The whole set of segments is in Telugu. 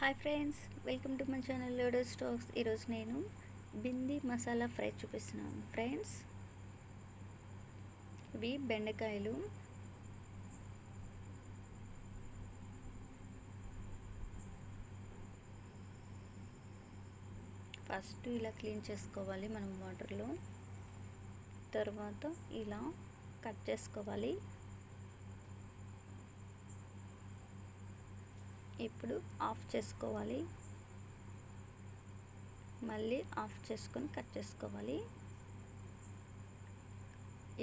Hi friends, welcome to my channel Lotus Talks. ఈరోజు నేను బింది మసాలా ఫ్రై చూపిస్తున్నాను ఫ్రెండ్స్. ఇవి బెండకాయలు. ఫస్ట్ ఇలా క్లీన్ చేసుకోవాలి మనం వాటర్లో. తర్వాత ఇలా కట్ చేసుకోవాలి. ఇప్పుడు ఆఫ్ చేసుకోవాలి. మళ్ళీ ఆఫ్ చేసుకొని కట్ చేసుకోవాలి.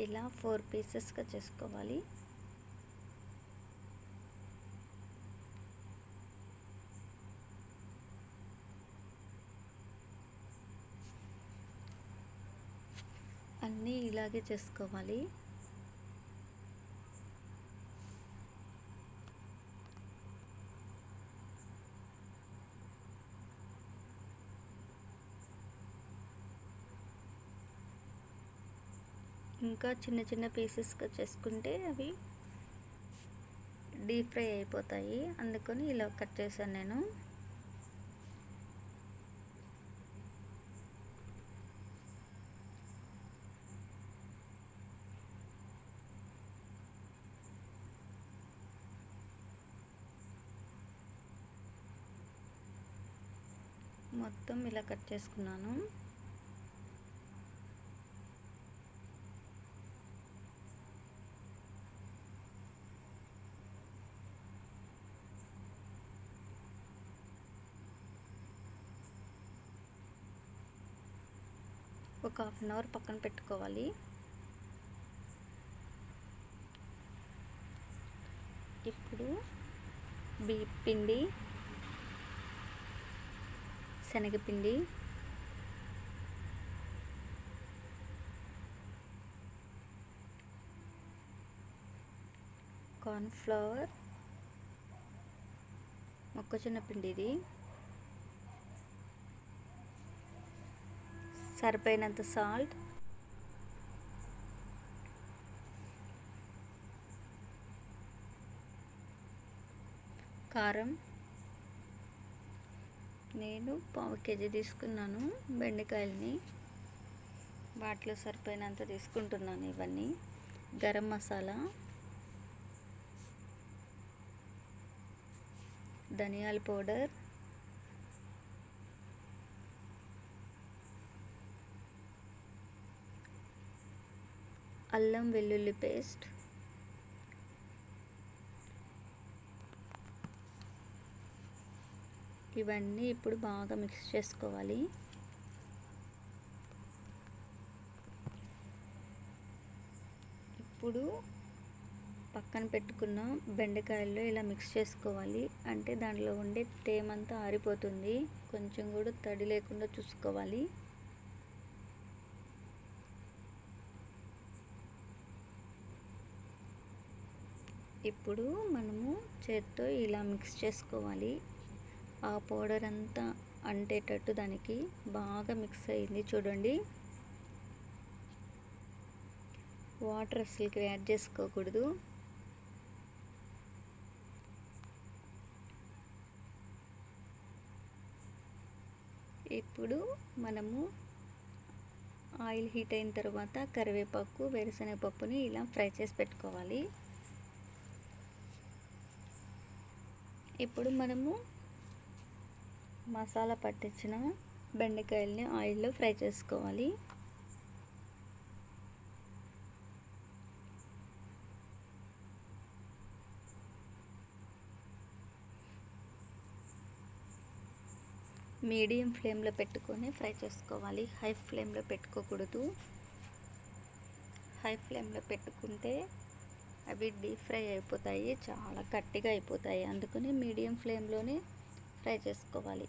ఇలా 4 పీసెస్గా చేసుకోవాలి. అన్నీ ఇలాగే చేసుకోవాలి. ఇంకా చిన్న చిన్న పీసెస్గా చేసుకుంటే అవి డీప్ ఫ్రై అయిపోతాయి. అందుకని ఇలా కట్ చేశాను నేను. మొత్తం ఇలా కట్ చేసుకున్నాను. ఒక 1/2 అవర్ పక్కన పెట్టుకోవాలి. ఇప్పుడు బియ్యం పిండి, శనగపిండి, కార్న్ఫ్లవర్, మొక్కజొన్న పిండి, ఇది సరిపోయినంత సాల్ట్, కారం. నేను 1/2 కేజీ తీసుకున్నాను బెండకాయలని. వాటిలో సరిపోయినంత తీసుకుంటున్నాను ఇవన్నీ. గరం మసాలా, ధనియాల పౌడర్, అల్లం వెల్లుల్లి పేస్ట్, ఇవన్నీ ఇప్పుడు బాగా మిక్స్ చేసుకోవాలి. ఇప్పుడు పక్కన పెట్టుకున్న బెండకాయల్లో ఇలా మిక్స్ చేసుకోవాలి. అంటే దాంట్లో ఉండే తేమంతా ఆరిపోతుంది. కొంచెం కూడా తడి లేకుండా చూసుకోవాలి. ఇప్పుడు మనము చేత్తో ఇలా మిక్స్ చేసుకోవాలి. ఆ పౌడర్ అంతా అంటేటట్టు దానికి బాగా మిక్స్ అయింది చూడండి. వాటర్ అసలుకి యాడ్ చేసుకోకూడదు. ఇప్పుడు మనము ఆయిల్ హీట్ అయిన తర్వాత కరివేపాకు, వేరుశనగపప్పుని ఇలా ఫ్రై చేసి పెట్టుకోవాలి. ఇప్పుడు మనము మసాలా పట్టించిన బెండకాయల్ని ఆయిల్లో ఫ్రై చేసుకోవాలి. మీడియం ఫ్లేమ్లో పెట్టుకొని ఫ్రై చేసుకోవాలి. హై ఫ్లేమ్లో పెట్టుకోకూడదు. హై ఫ్లేమ్లో పెట్టుకుంటే అవి డీప్ ఫ్రై అయిపోతాయి, చాలా గట్టిగా అయిపోతాయి. అందుకని మీడియం ఫ్లేమ్లోనే ఫ్రై చేసుకోవాలి.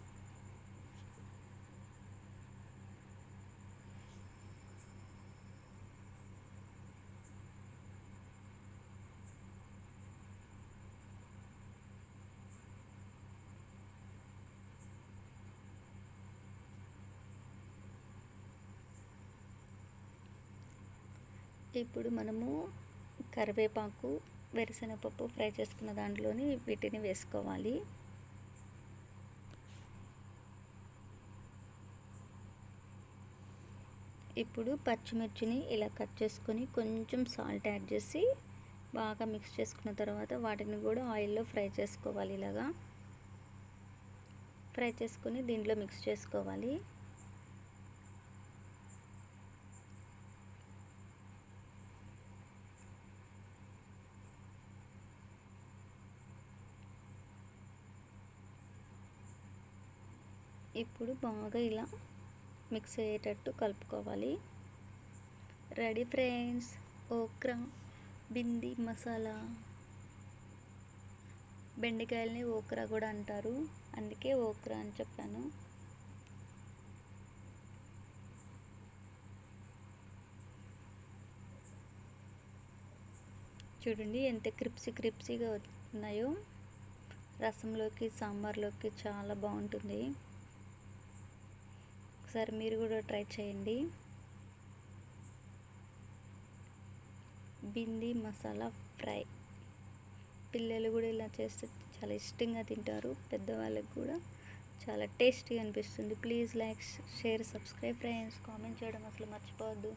ఇప్పుడు మనము కరివేపాకు, వేరుశనగపప్పు ఫ్రై చేసుకున్న దాంట్లోని వీటిని వేసుకోవాలి. ఇప్పుడు పచ్చిమిర్చిని ఇలా కట్ చేసుకొని కొంచెం సాల్ట్ యాడ్ చేసి బాగా మిక్స్ చేసుకున్న తర్వాత వాటిని కూడా ఆయిల్లో ఫ్రై చేసుకోవాలి. ఇలాగా ఫ్రై చేసుకొని దీంట్లో మిక్స్ చేసుకోవాలి. ఇప్పుడు బాగా ఇలా మిక్స్ అయ్యేటట్టు కలుపుకోవాలి. రెడీ ఫ్రెండ్స్, ఓక్రా బింది మసాలా. బెండకాయలని ఓక్రా కూడా అంటారు, అందుకే ఓక్రా అని చెప్పాను. చూడండి ఎంత క్రిప్సీగా ఉన్నాయో. రసంలోకి సాంబార్లోకి చాలా బాగుంటుంది. ఒకసారి మీరు కూడా ట్రై చేయండి. బింది మసాలా ఫ్రై పిల్లలు కూడా ఇలా చేస్తే చాలా ఇష్టంగా తింటారు. పెద్దవాళ్ళకి కూడా చాలా టేస్టీగా అనిపిస్తుంది. Please like, share, subscribe friends. Comment చేయడం అసలు మర్చిపోవద్దు.